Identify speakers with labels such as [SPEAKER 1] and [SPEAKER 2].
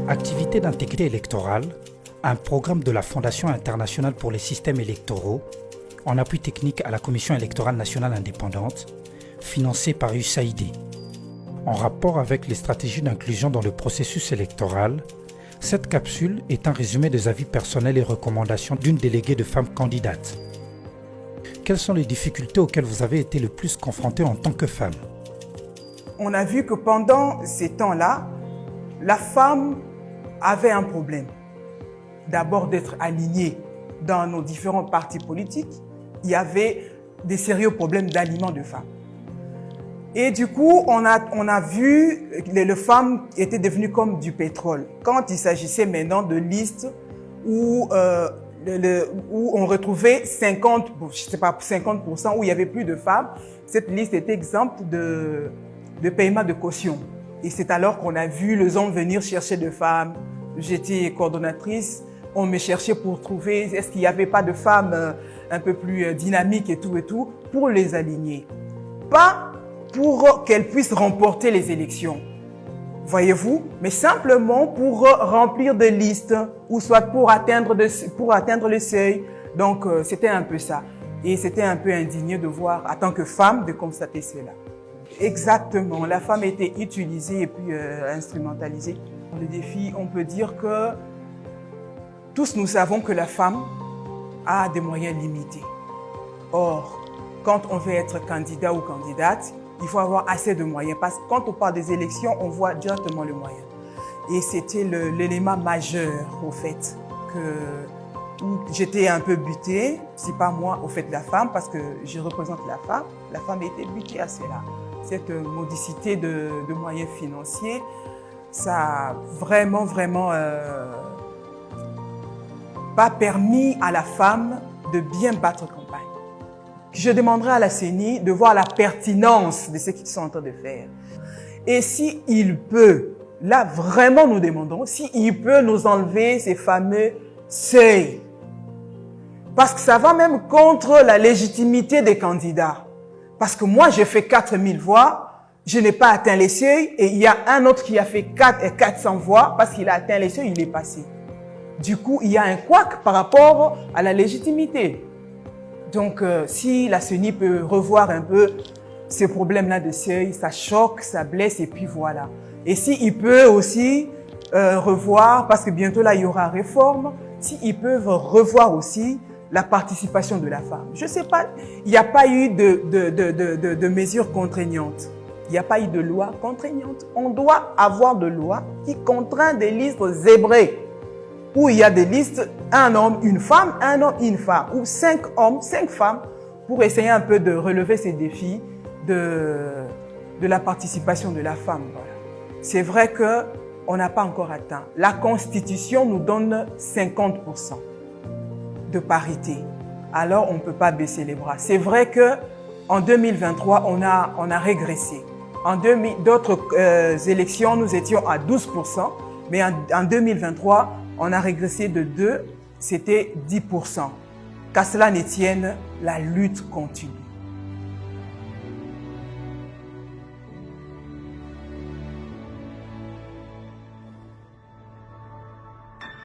[SPEAKER 1] Activité d'intégrité électorale, un programme de la Fondation internationale pour les systèmes électoraux, en appui technique à la Commission électorale nationale indépendante, financée par USAID. En rapport avec les stratégies d'inclusion dans le processus électoral, cette capsule est un résumé des avis personnels et recommandations d'une déléguée de femmes candidates. Quelles sont les difficultés auxquelles vous avez été le plus confrontée en tant que femme?
[SPEAKER 2] On a vu que pendant ces temps-là, la femme avait un problème. D'abord d'être alignée dans nos différents partis politiques, il y avait des sérieux problèmes d'alignement de femmes. Et du coup, on a vu que les femmes étaient devenues comme du pétrole. Quand il s'agissait maintenant de listes où on retrouvait 50%, où il y avait plus de femmes, cette liste était exempte de paiement de caution. Et c'est alors qu'on a vu les hommes venir chercher de femmes. J'étais coordonnatrice, on me cherchait pour trouver est-ce qu'il n'y avait pas de femmes un peu plus dynamiques et tout, pour les aligner. Pas pour qu'elles puissent remporter les élections, voyez-vous, mais simplement pour remplir des listes ou soit pour atteindre le seuil. Donc, c'était un peu ça. Et c'était un peu indigné de voir, en tant que femme, de constater cela. Exactement, la femme était utilisée et puis instrumentalisée. Le défi, on peut dire que tous nous savons que la femme a des moyens limités. Or, quand on veut être candidat ou candidate, il faut avoir assez de moyens parce que quand on parle des élections, on voit directement le moyen. Et c'était l'élément majeur, au fait, où j'étais un peu butée, si pas moi, au fait, la femme, parce que je représente la femme. La femme était butée à cela. Cette modicité de moyens financiers, ça a vraiment pas permis à la femme de bien battre campagne. Je demanderai à la CENI de voir la pertinence de ce qu'ils sont en train de faire. Et s'il peut, là vraiment nous demandons, s'il peut nous enlever ces fameux seuils. Parce que ça va même contre la légitimité des candidats. Parce que moi, j'ai fait 4000 voix, je n'ai pas atteint les seuils, et il y a un autre qui a fait 400 voix, parce qu'il a atteint les seuils, il est passé. Du coup, il y a un couac par rapport à la légitimité. Donc, si la CENI peut revoir un peu ces problèmes-là de seuil, ça choque, ça blesse, et puis voilà. Et s'il peut aussi revoir, parce que bientôt là, il y aura réforme, s'ils peuvent revoir aussi la participation de la femme. Je ne sais pas, il n'y a pas eu de mesures contraignantes. Il n'y a pas eu de loi contraignante. On doit avoir de loi qui contraint des listes zébrées, où il y a des listes, un homme, une femme, un homme, une femme, ou 5 hommes, 5 femmes, pour essayer un peu de relever ces défis de la participation de la femme. Voilà. C'est vrai qu'on n'a pas encore atteint. La Constitution nous donne 50% de parité. Alors, on ne peut pas baisser les bras. C'est vrai qu'en 2023, on a régressé. En d'autres élections, nous étions à 12%, mais en 2023, on a régressé de 2, c'était 10%. Qu'à cela ne tienne, la lutte continue.